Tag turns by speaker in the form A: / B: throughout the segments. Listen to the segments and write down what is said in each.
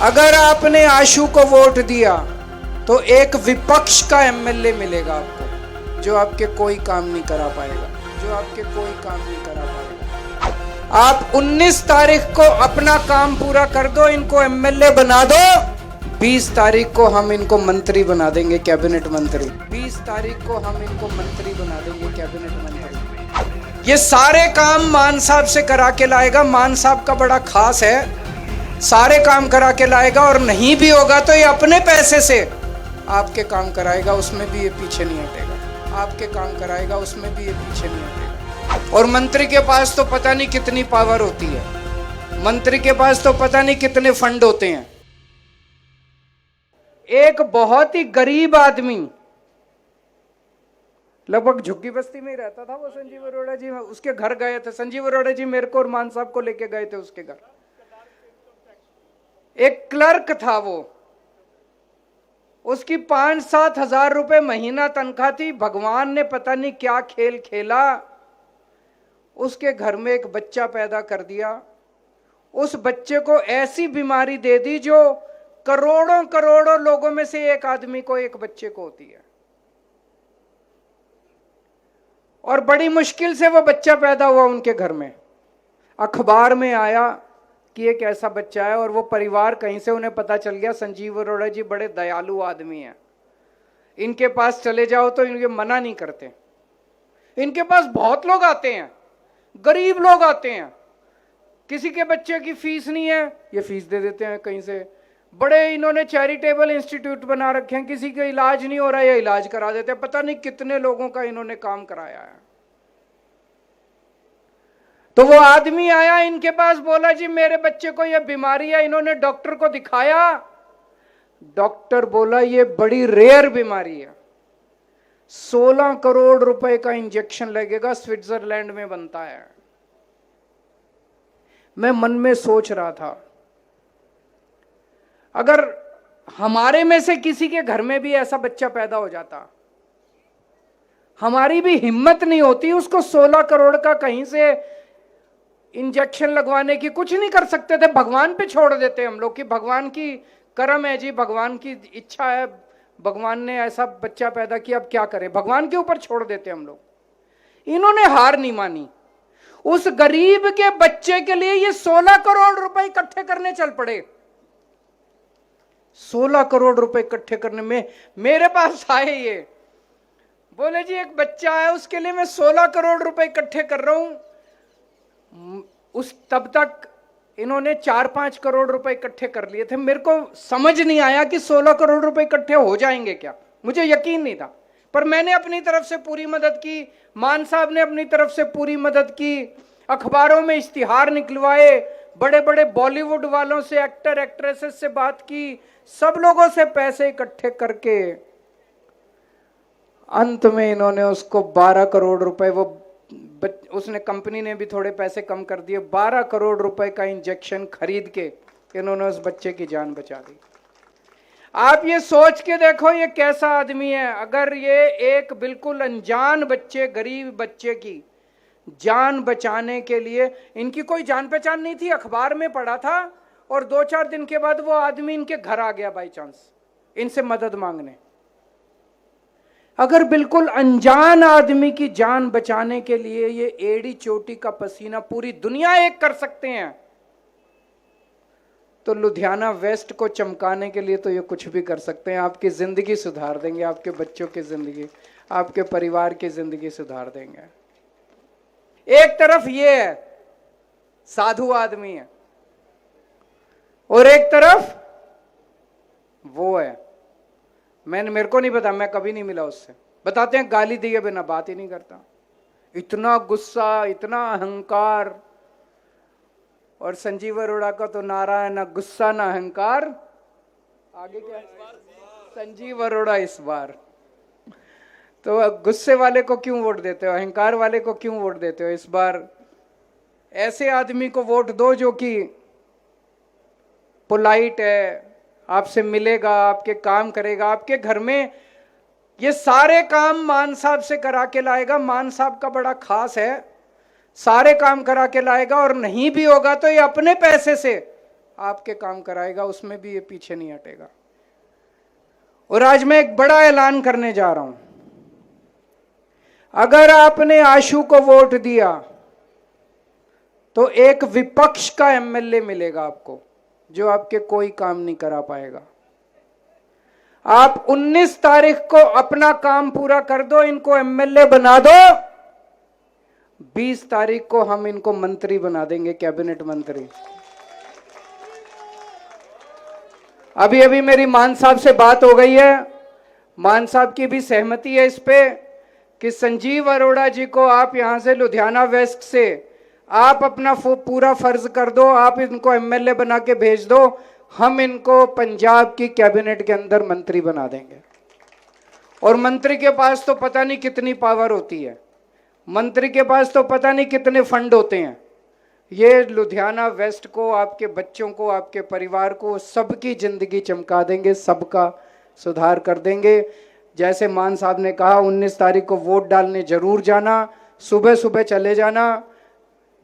A: अगर आपने आशु को वोट दिया तो एक विपक्ष का एमएलए मिलेगा आपको, जो आपके कोई काम नहीं करा पाएगा, जो आपके कोई काम नहीं करा पाएगा। आप 19 तारीख को अपना काम पूरा कर दो, इनको एमएलए बना दो। 20 तारीख को हम इनको मंत्री बना देंगे, कैबिनेट मंत्री। 20 तारीख को हम इनको मंत्री बना देंगे, कैबिनेट मंत्री। ये सारे काम मान साहब से करा के लाएगा। मान साहब का बड़ा खास है, सारे काम करा के लाएगा, और नहीं भी होगा तो ये अपने पैसे से आपके काम कराएगा, उसमें भी ये पीछे नहीं हटेगा। आपके काम कराएगा, उसमें भी ये पीछे नहीं हटेगा। और मंत्री के पास तो पता नहीं कितनी पावर होती है, मंत्री के पास तो पता नहीं कितने फंड होते हैं। एक बहुत ही गरीब आदमी, लगभग झुग्गी बस्ती में ही रहता था वो, संजीव अरोड़ा जी, उसके घर गए थे। संजीव अरोड़ा जी मेरे को और मान साहब को लेके गए थे उसके घर। एक क्लर्क था वो, उसकी 5-7 हजार रुपए महीना तनख्वाह थी। भगवान ने पता नहीं क्या खेल खेला, उसके घर में एक बच्चा पैदा कर दिया। उस बच्चे को ऐसी बीमारी दे दी जो करोड़ों करोड़ों लोगों में से एक आदमी को, एक बच्चे को होती है। और बड़ी मुश्किल से वो बच्चा पैदा हुआ उनके घर में। अखबार में आया कि एक ऐसा बच्चा है, और वो परिवार कहीं से उन्हें पता चल गया। संजीव अरोड़ा जी बड़े दयालु आदमी हैं, इनके पास चले जाओ तो इनके मना नहीं करते। इनके पास बहुत लोग आते हैं, गरीब लोग आते हैं, किसी के बच्चे की फीस नहीं है, ये फीस दे देते हैं कहीं से। बड़े इन्होंने चैरिटेबल इंस्टीट्यूट बना रखे हैं, किसी का इलाज नहीं हो रहा है, ये इलाज करा देते हैं। पता नहीं कितने लोगों का इन्होंने काम कराया है। तो वो आदमी आया इनके पास, बोला जी मेरे बच्चे को ये बीमारी है। इन्होंने डॉक्टर को दिखाया, डॉक्टर बोला ये बड़ी रेयर बीमारी है, 16 करोड़ रुपए का इंजेक्शन लगेगा, स्विट्जरलैंड में बनता है। मैं मन में सोच रहा था, अगर हमारे में से किसी के घर में भी ऐसा बच्चा पैदा हो जाता, हमारी भी हिम्मत नहीं होती उसको 16 करोड़ का कहीं से इंजेक्शन लगवाने की। कुछ नहीं कर सकते थे, भगवान पे छोड़ देते हम लोग कि भगवान की करम है जी, भगवान की इच्छा है, भगवान ने ऐसा बच्चा पैदा किया, अब क्या करें, भगवान के ऊपर छोड़ देते हम लोग। इन्होंने हार नहीं मानी, उस गरीब के बच्चे के लिए ये 16 करोड़ रुपए इकट्ठे करने चल पड़े। 16 करोड़ रुपए इकट्ठे करने में मेरे पास आए, ये बोले जी एक बच्चा है उसके लिए मैं 16 करोड़ रुपए इकट्ठे कर रहा हूं। तब तक इन्होंने 4-5 करोड़ रुपए इकट्ठे कर लिए थे। मेरे को समझ नहीं आया कि 16 करोड़ रुपए इकट्ठे हो जाएंगे क्या, मुझे यकीन नहीं था। पर मैंने अपनी तरफ से पूरी मदद की, मान साहब ने अपनी तरफ से पूरी मदद की, अखबारों में इश्तिहार निकलवाए, बड़े बड़े बॉलीवुड वालों से, एक्टर एक्ट्रेसेस से बात की, सब लोगों से पैसे इकट्ठे करके अंत में इन्होंने उसको 12 करोड़ रुपए, वो उसने, कंपनी ने भी थोड़े पैसे कम कर दिए, 12 करोड़ रुपए का इंजेक्शन खरीद के इन्होंने उस बच्चे की जान बचा दी। आप ये सोच के देखो ये कैसा आदमी है। अगर ये एक बिल्कुल अनजान बच्चे, गरीब बच्चे की जान बचाने के लिए, इनकी कोई जान पहचान नहीं थी, अखबार में पढ़ा था, और 2-4 दिन के बाद वो आदमी इनके घर आ गया बाई चांस इनसे मदद मांगने। अगर बिल्कुल अनजान आदमी की जान बचाने के लिए ये एड़ी चोटी का पसीना पूरी दुनिया एक कर सकते हैं, तो लुधियाना वेस्ट को चमकाने के लिए तो ये कुछ भी कर सकते हैं। आपकी जिंदगी सुधार देंगे, आपके बच्चों की जिंदगी, आपके परिवार की जिंदगी सुधार देंगे। एक तरफ ये है साधु आदमी है, और एक तरफ वो है, मेरे को नहीं पता, मैं कभी नहीं मिला उससे। बताते हैं गाली दिए बिना बात ही नहीं करता, इतना गुस्सा, इतना अहंकार। और संजीव अरोड़ा का तो नारा है, ना गुस्सा ना अहंकार, आगे क्या है? संजीव अरोड़ा इस बार। तो गुस्से वाले को क्यों वोट देते हो, अहंकार वाले को क्यों वोट देते हो? इस बार ऐसे आदमी को वोट दो जो कि पोलाइट है, आपसे मिलेगा, आपके काम करेगा, आपके घर में ये सारे काम मान साहब से करा के लाएगा। मान साहब का बड़ा खास है, सारे काम करा के लाएगा, और नहीं भी होगा तो ये अपने पैसे से आपके काम कराएगा, उसमें भी ये पीछे नहीं हटेगा। और आज मैं एक बड़ा ऐलान करने जा रहा हूं, अगर आपने आशु को वोट दिया तो एक विपक्ष का एमएलए मिलेगा आपको, जो आपके कोई काम नहीं करा पाएगा। आप 19 तारीख को अपना काम पूरा कर दो, इनको एमएलए बना दो, 20 तारीख को हम इनको मंत्री बना देंगे, कैबिनेट मंत्री। अभी अभी मेरी मान साहब से बात हो गई है, मान साहब की भी सहमति है इस पे कि संजीव अरोड़ा जी को आप यहां से लुधियाना वेस्ट से आप अपना पूरा फर्ज कर दो, आप इनको एमएलए बना के भेज दो, हम इनको पंजाब की कैबिनेट के अंदर मंत्री बना देंगे। और मंत्री के पास तो पता नहीं कितनी पावर होती है, मंत्री के पास तो पता नहीं कितने फंड होते हैं। ये लुधियाना वेस्ट को, आपके बच्चों को, आपके परिवार को, सबकी जिंदगी चमका देंगे, सबका सुधार कर देंगे। जैसे मान साहब ने कहा 19 तारीख को वोट डालने जरूर जाना, सुबह सुबह चले जाना।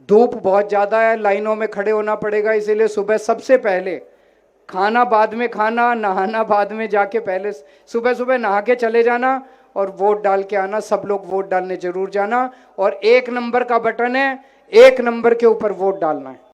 A: धूप बहुत ज़्यादा है, लाइनों में खड़े होना पड़ेगा, इसीलिए सुबह सबसे पहले, खाना बाद में खाना, नहाना बाद में, जाके पहले सुबह सुबह नहा के चले जाना और वोट डाल के आना। सब लोग वोट डालने जरूर जाना। और 1 नंबर का बटन है, 1 नंबर के ऊपर वोट डालना है।